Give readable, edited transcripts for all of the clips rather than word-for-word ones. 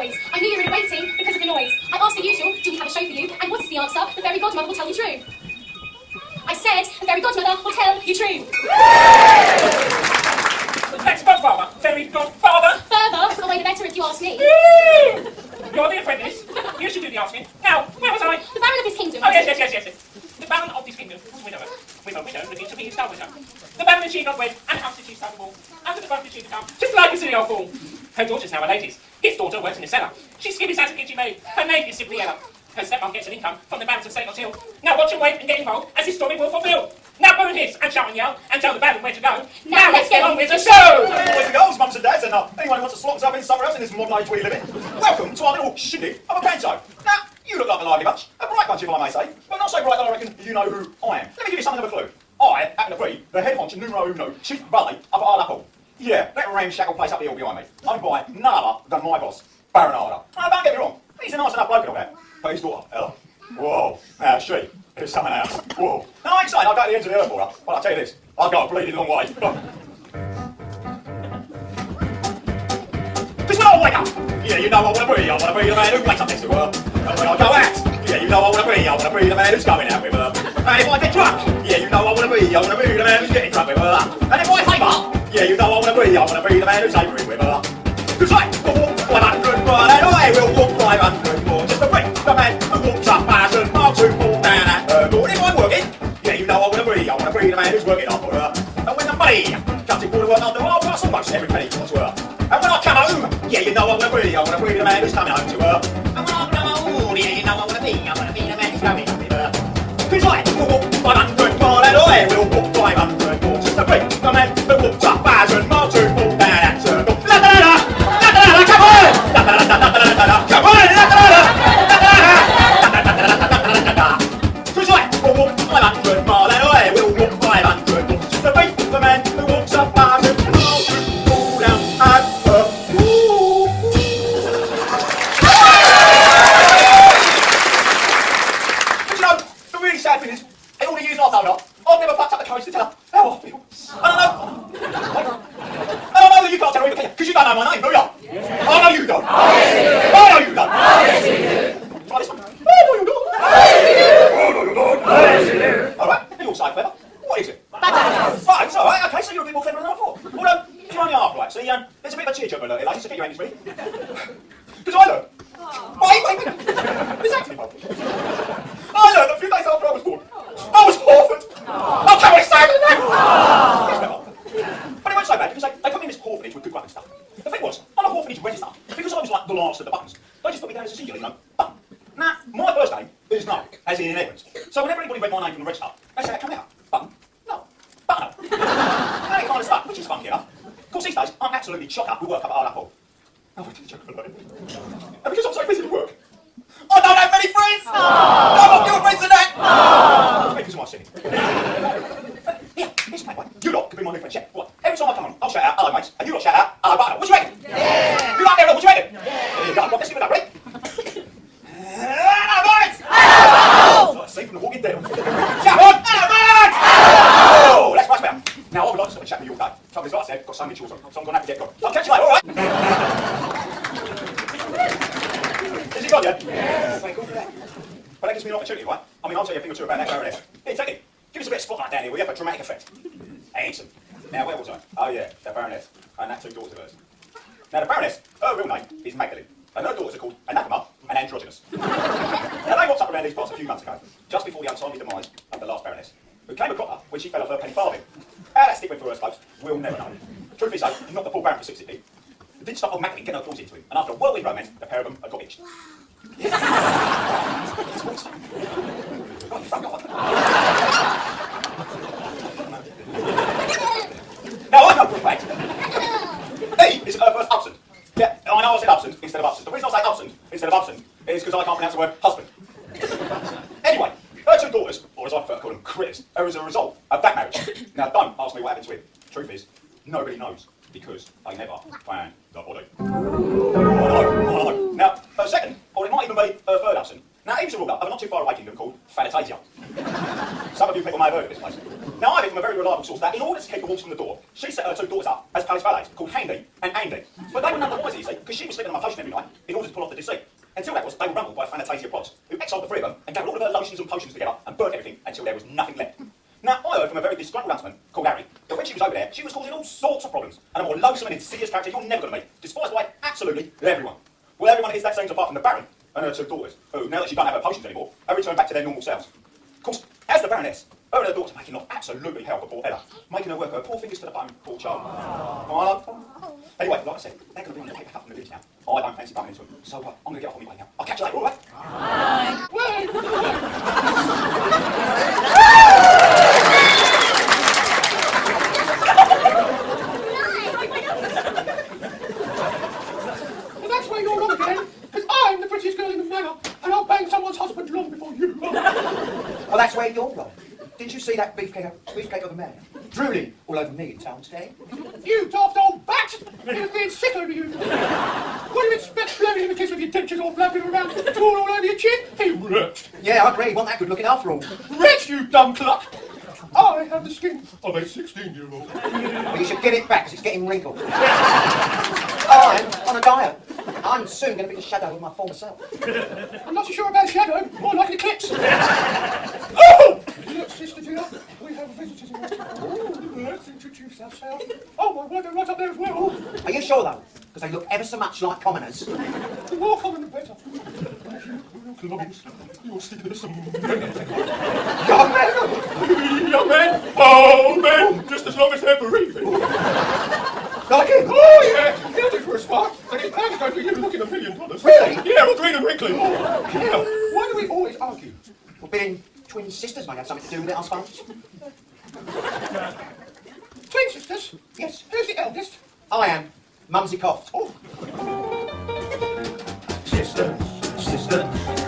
boys. I knew you were waiting because of the noise. I asked the usual, do we have a show for you? And what is the answer? The fairy godmother will tell you true. I said, the fairy godmother will tell you true. That's godfather. Fairy godfather. Further, the way the better if you ask me. You're the apprentice. You should do the asking. Now, where was I? The baron of this kingdom. Oh, yes. The baron of this kingdom was widower. With a widow looking to be his star widow. The baron and she not wed, and house did she start the ball. Under the front did she become, just like a silly old fool. Her daughter's now a ladies. His daughter works in the cellar. She skimmies as a kitchen maid. Her name is simply Ella. Her stepmom gets an income from the barons of St. Hill. Now watch and wait and get involved, as this story will fulfill. Now go and hiss and shout and yell, and tell the baron where to go. Now let's get on with the show! Boys and girls, mums and dads, and anyone who wants to slot themselves in somewhere else in this modern age we live in, welcome to our little shindig of a panto. Now, you look like a lively bunch, a bright bunch if I may say, but not so bright that I reckon you know who I am. Let me give you something of a clue. I happen to be the head honcho numero uno, chief valet up at Ardapple. Yeah, that ramshackle place up the hill behind me, owned by none other than my boss, Baron Arda. Now, don't get me wrong, he's a nice enough bloke and all that, but his daughter, Ella, whoa, now she is something else, whoa. Now, I ain't saying I'll go to the ends of the earth for her, but I'll tell you this, I'll go a bleeding long way. Just when I wake up, yeah, you know I want to be the man who wakes up next to her. And when I go out, yeah, you know I want to be the man who's going out with her. And if I get drunk, yeah, you know I want to be the man who's getting drunk with her. And if I favour, yeah, you know I want to be the man who's favouring with her. Cause I will walk 500 more, and I will walk 500 more, just to bring the man who walks up 1,000 miles to fall down at her door. And if I'm working, yeah, you know I want to be the man who's working hard for her. And when the money comes in for the work I'll do, I'll pass almost every penny to her. And when I come home, yeah, you know I want to be the man who's coming home to her. And when I come home, yeah, you know I want to be the man who's coming home with her. Cause I will walk 500 more, and I will walk 500 more, just to bring the man who walks up 1,000 miles to fall down at her door. La da da da, la da da, come on! La da da da da da da, come on! La da da da, la da da da da da da. Cause I will walk 500 more, and I will walk 500 more, just to bring the man who walks up 1,000 miles to fall down at her door. But you know, the really sad thing is, in all the years I've known her, I've never plucked up the courage to tell her how I feel. I know that you can't tell her either, can you? Because you don't know my name, do you? Yes. I know you don't. I know you don't. Yes, you do. Try this one. I know you don't. Yes, you do. Alright, you're all so clever. What is it? Bananas. Right, it's alright, okay, so you're a bit more clever than I thought. Well, you're only half right. See, there's a bit of a tear-jerker alert, Elijah, so get your hands ready. Because I learned. Wait. Exactly. I learned a few days after I was born. I was orphaned. Oh, can we say that? But it wasn't so bad because they put me in this orphanage with good grub and stuff. The thing was, on the orphanage register, because I was like the last of the buttons, they just put me down as a singular, button. Now, my first name is no, as in Edwards. So whenever anybody read my name from the register, they say, come out, button, no, button. Now it kind of stuck, which is funky enough. Of course, these days, I'm absolutely chock up with work up at Ardapple. Oh, I did joke about it. And because I'm so busy with work, I don't have many friends! No, I'm not your friends in that! Because of my singing. Yeah, here's my way. You lot could be my new friends, yeah. What? Every time I come on, I'll shout out, hello mates, and you lot shout out, hello butler. What do you reckon? Yeah! You like that, what do you reckon? Yeah! There you go, let's give it up, ready? Hello mates! Hello! Like, see from the walking down. Shout on! Hello mates! Hello! That's much better. Now, I would like to have a chat with you all day. Trouble is, like I said, I've got so many chores on, so I'm going to have to get gone. I'll catch you later, alright? Is he gone yet? Yeah. Thank God for that. Well, that gives me an opportunity, right? I mean, I'll tell you a thing or two about that baroness. Here, take it. Give us a bit of spotlight down here, will you, for dramatic effect? Excellent. Now, where was I? Oh, yeah, the baroness. And that two daughters of hers. Now, the baroness, her real name is Magdalene. And her daughters are called Anathema and Androgynous. Now, they walked up around these parts a few months ago, just before the untimely demise of the last baroness, who came a cropper when she fell off her penny farthing. How that stick went through her slopes, we'll never know. Truth is, though, not the poor baron for 60p. It didn't stop old Magdalene getting her claws into him, and after a whirlwind romance, the pair of them had got hitched. Now, I know for a fact, he is her first absent. Yeah, I know I said absent instead of absent. The reason I say absent instead of absent is because I can't pronounce the word husband. Anyway, her two daughters, or as I prefer to call them, critters, are as a result of that marriage. Now, don't ask me what happened to him. Truth is, nobody knows, because they never found the body. Oh, no. Now, her second, or it might even be her third absent. Now, he was a ruler of a not too far away kingdom called Fantasia. Some of you people may have heard of this place. Now, I heard from a very reliable source that in order to keep the wolves from the door, she set her two daughters up as palace valets called Handy and Andy. But they were none the wiser, you see, because she was sleeping on my potion every night in order to pull off the deceit. Until that was, they were rumbled by Fantasia Pods, who exiled the three of them and gathered all of her lotions and potions together and burnt everything until there was nothing left. Now, I heard from a very disgruntled huntsman called Harry that when she was over there, she was causing all sorts of problems and a more loathsome and insidious character you're never going to meet, despised by absolutely everyone. Well, everyone is that same apart from the Baron and her two daughters, who, now that she don't have her potions anymore, have returned back to their normal selves. Of course, as the Baroness, her and her daughters are making life absolutely hell for poor Ella, making her work her poor fingers to the bone, poor child. Oh, I love her. Anyway, like I said, they're going to be on the way back up from the village now. I don't fancy bumping into them, so I'm going to get off on my way now. I'll catch you later, all right? Well, that's where you're wrong again, because I'm the prettiest girl in the manor, and I'll bang someone's husband long before you. Well, that's where you're wrong. Didn't you see that beefcake of a man drooling all over me in town today? You daft old bat! He was being sick over you. What do you expect, blowing in the kiss with your dentures all flapping around, all over your chin? He wretched. Yeah, I agree. Wasn't that good looking after all? Wretch, you dumb cluck! I have the skin of a 16-year-old. Well, you should give it back, because it's getting wrinkled. I'm on a diet. I'm soon going to be the shadow of my former self. I'm not so sure about shadow, more like an eclipse. Oh! Look, sister dear, we have visitors in our town. Oh, let's introduce ourselves. Oh, my word, they're right up there as well. Are you sure, though? Because they look ever so much like commoners. The more common, the better. Close your stickiness some Young man! young man, old man, just as long as they're breathing. Like him? Oh, yeah, he'll do for a spark, and his plan's going for you looking $1 million. Really? Yeah, well, green and wrinkly. Now, why do we always argue? Well, being twin sisters might have something to do with it, I suppose. Twin sisters? Yes. Who's the eldest? I am. Mumsy coughed. Oh. Sisters,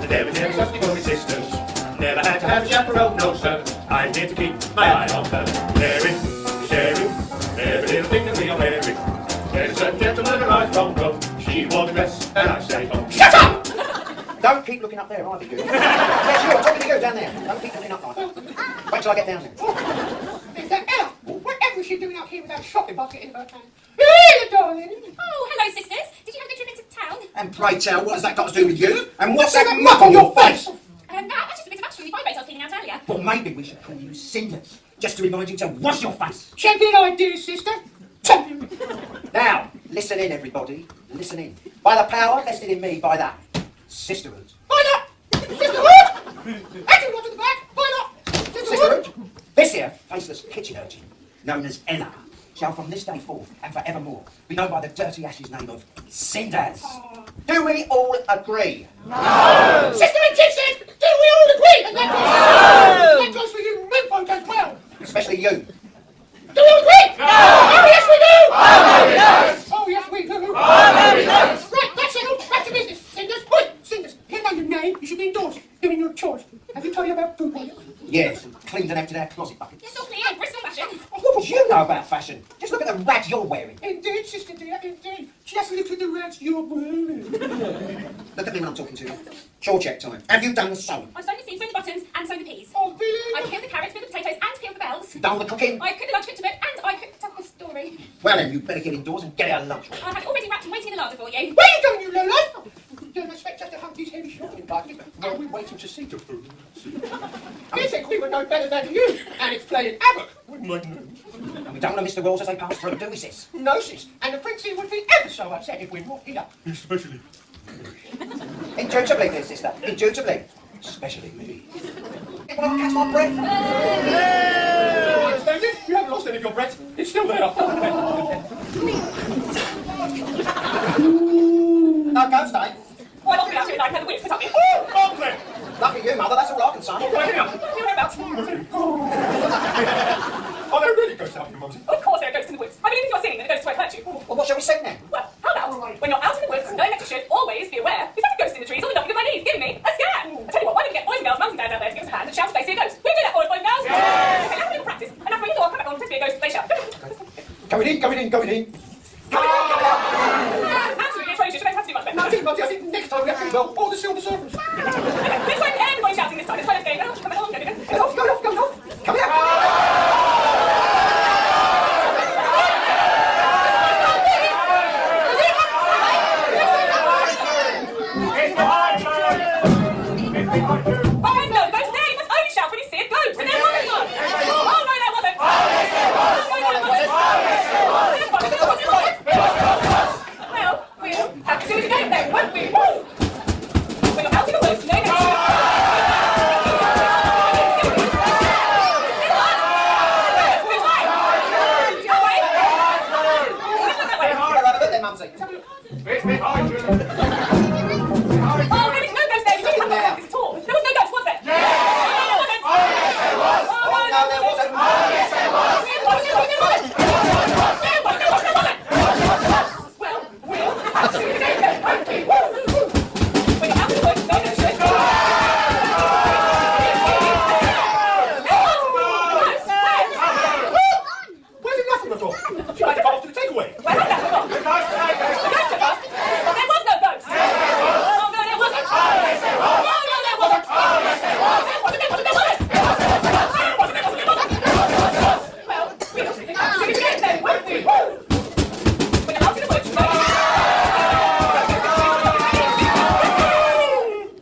the devil never such me sisters. Never had to have a chaperone, no sir. I'm here to keep my eye on her. Sharing, every little thing that we are wearing. There's a certain gentleman arrived from Rome. She wore the dress, and I say, oh, shut up! Don't keep looking up there either, you. Yes, you. I'm talking to you down there. Don't keep looking up like that. Wait till I get down there. Is that Ella? Whatever is she doing out here with that shopping basket in her hand? Here, darling. Oh, hello, sisters. Did you have a good trip into town? And pray tell, what has that got to do with you? And what's that muck on your face? That's just a bit of ash from the fire base I was cleaning out earlier. Well, maybe we should call you Cinders, just to remind you to wash your face. Champion idea, sister. Champion. Now, listen in, everybody. Listen in. By the power vested in me by that sisterhood. Why not? Sisterhood! Actually, not to the back. Why not? Sisterhood? This here faceless kitchen urchin, known as Ella, shall from this day forth and forevermore be known by the dirty ash's name of Cinders. Do we all agree? No! Sister Egyptian, do we all agree? And that goes for you men folk as well. Especially you. Do we all agree? No! Oh, yes, we do! Oh, yes! Oh, yes, we do! Oh, yes! Right, that's settled. Back to business. Cinders, oi, Cinders, you know your name. You should be indoors, doing your chores. Have you told you about food while Yes, and cleaned and emptied our closet bucket. You're so clean, Bristol fashion. What would you know about fashion? Just look at the rags you're wearing. Indeed, sister dear, indeed. Just look at the rags you're wearing. Look at me when I'm talking to you. Chore check time. Have you done the sewing? I've sewn the seams, sewn the buttons, and sewn the peas. Oh, really? I've peeled the carrots, peeled the potatoes, and peeled the bells. Done the cooking? I've cooked the lunch, cooked a bit, and I cooked up a story. Well then, you better get indoors and get our lunch. I had it already wrapped and waiting in the larder for you. Where are you going, you lowlife? Don't expect us to hunt these heavy shopping baskets while we're waiting to see the food. We think we would know better than you, and it's playing havoc with my nose. And we don't want to miss the rules as they pass through, do we, sis? No, sis, and the princey would be ever so upset if we're not here. Especially. Indubitably, dear sister. Indubitably. Especially me. Well, I catch my breath. Right, Stanley, you haven't lost any of your breath. It's still there. No, go stay. Oh, I lost me out here and I had the whips put up here. Lovely. Lucky you, mother. That's all I can say. Right here. Whereabouts? Are there really ghosts out here, Mumsy? Of course there are ghosts in the woods. I believe if you're singing, then the ghosts won't hurt you. Well, what shall we sing then? Well, how about, when you're out in the woods, knowing that you should always be aware, is that a ghost in the trees or the knocking of my knees giving me a scare? I tell you what, why don't we get boys and girls, mums and dads out there to give us a hand and shout if they see a ghost? We'll do that for us, boys and girls. Okay, let's have a little practice. And after we door, come back on, pretend to be a ghost, they shout. Going in, going in, going in. Absolutely atrocious, you don't have to do much better. Now, Mumsy, I think next time we have to well all the silver serpents. Let's try everybody shouting this time. Let's try this game. Come along, go. Get off, go off, go off. Come here. Oh, I know, ghost there. You must only shout when you see a ghost. And there wasn't one. Oh, no, there wasn't. Oh, yes, there was. Oh, no, there wasn't. Oh, yes, there was. Well, we'll have to do it again then, won't we? Woo! When you're out in the woods, no next to It's behind you. Oh, there is no ghost there. You didn't have to practice at all. There was no ghost, was there? No, there wasn't. Oh, yes, there was. Oh, no, there wasn't. Oh, yes, there was. There wasn't. There wasn't. Well, we'll have to do it again then, won't we? When you're out in the woods, no next to it. Where's the nothing before? She might have gone off to the takeaway. Where has that gone? The ghost took us. Well, there was no ghost. Oh, no, there wasn't. Oh, yes, there was. Oh, no, there wasn't. Oh, yes, there was. There wasn't. There wasn't. There wasn't. Well, we'll have to do it again then, won't we? When you're out in the woods, no.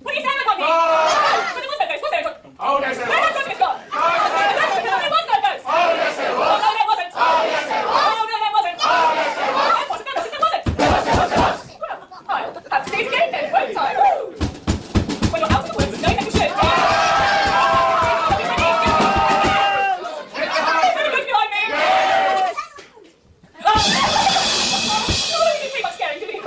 What do you sound like on me? Well, there was no ghost, was there? Oh, yes, there Where was. has ghost gone? There was no ghost. Oh, yes, there was. Oh, no, there wasn't. Oh, yes, there was. Oh, no, there wasn't. Oh, yes, there was. There wasn't. There wasn't. There wasn't. Well, I'll have to do it again then, won't I? When you're out in the woods, no next to it. Look behind me. Oh, you did too much scaring, didn't you?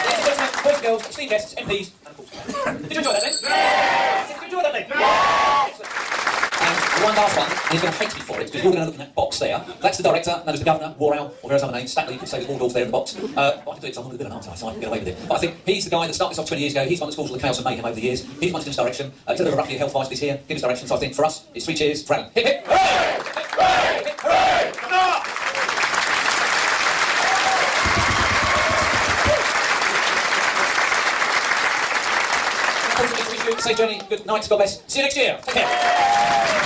Ladies and gentlemen, boys and girls, esteemed guests, MPs, and of course. Did you enjoy that then? Yes! Did you enjoy that then? Yes! And one last one, and he's going to hate me for it, because you're going to look in that box there. That's the director, that is the governor, Warrow, or various other names. Stanley, you could say there's more doors there in the box. I can do it, so I'm not good enough, so I can get away with it. But I think he's the guy that started this off 20 years ago. He's the one that's caused all the chaos and mayhem over the years. He's the one to give us direction. He's a bit of a roughly health vice, but he's here, give us direction. So I think for us, it's 3 cheers for Alan. Hip hip! Hooray! Hooray! Hooray! Stop! Safe journey, good night, God bless. See you next year. Take care.